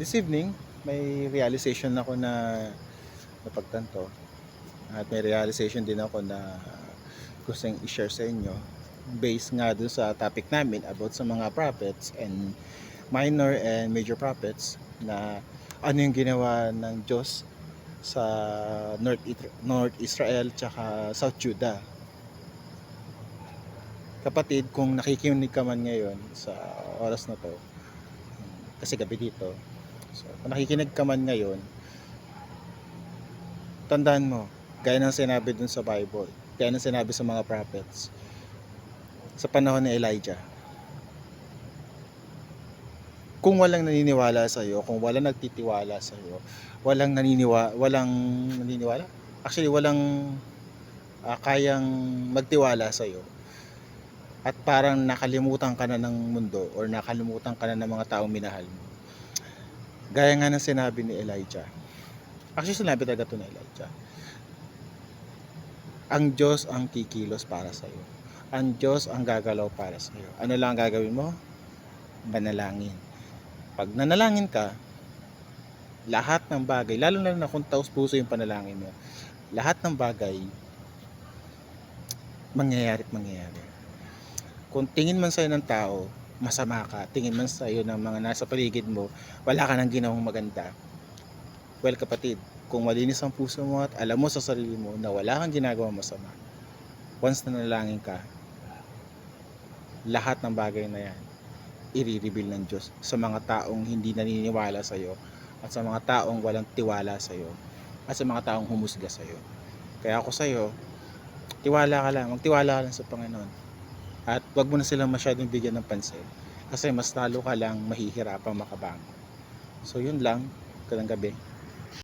This evening, may realization ako na napagtanto at may realization din ako na gustong i-share sa inyo based nga dun sa topic namin about sa mga prophets and minor and major prophets na ano yung ginawa ng Diyos sa North Israel tsaka South Judah. Kapatid, kung nakikinig ka man ngayon sa oras na to, kasi gabi dito, so kung nakikinig ka man ngayon, tandaan mo, gaya ng sinabi dun sa Bible, gaya ng sinabi sa mga prophets, sa panahon ni Elijah, kung walang naniniwala sa iyo, kung walang nagtitiwala sa iyo, walang naniniwala, actually walang kayang magtiwala sa iyo, at parang nakalimutan ka na ng mundo or nakalimutan ka na ng mga taong minahal mo. Gaya nga ng sinabi ni Elijah. Actually, sinabi talaga ito ni Elijah. Ang Diyos ang kikilos para sa iyo. Ang Diyos ang gagalaw para sa iyo. Ano lang ang gagawin mo? Manalangin. Pag nanalangin ka, lahat ng bagay, lalo na kung taos puso yung panalangin mo, lahat ng bagay mangyayari at mangyayari. Kung tingin man sa'yo ng tao, masama ka, tingin man sa'yo ng mga nasa paligid mo, wala ka nang ginawang maganda. Well, kapatid, kung malinis ang puso mo at alam mo sa sarili mo na wala kang ginagawang masama, once na nanalangin ka, lahat ng bagay na yan, i-reveal ng Diyos sa mga taong hindi naniniwala sa'yo at sa mga taong walang tiwala sa'yo at sa mga taong humusga sa'yo. Kaya ako sa'yo, magtiwala ka lang sa Panginoon. At wag mo na silang masyadong bigyan ng pansin kasi mas lalo ka lang mahihirapang makabangon. So yun lang, magandang gabi.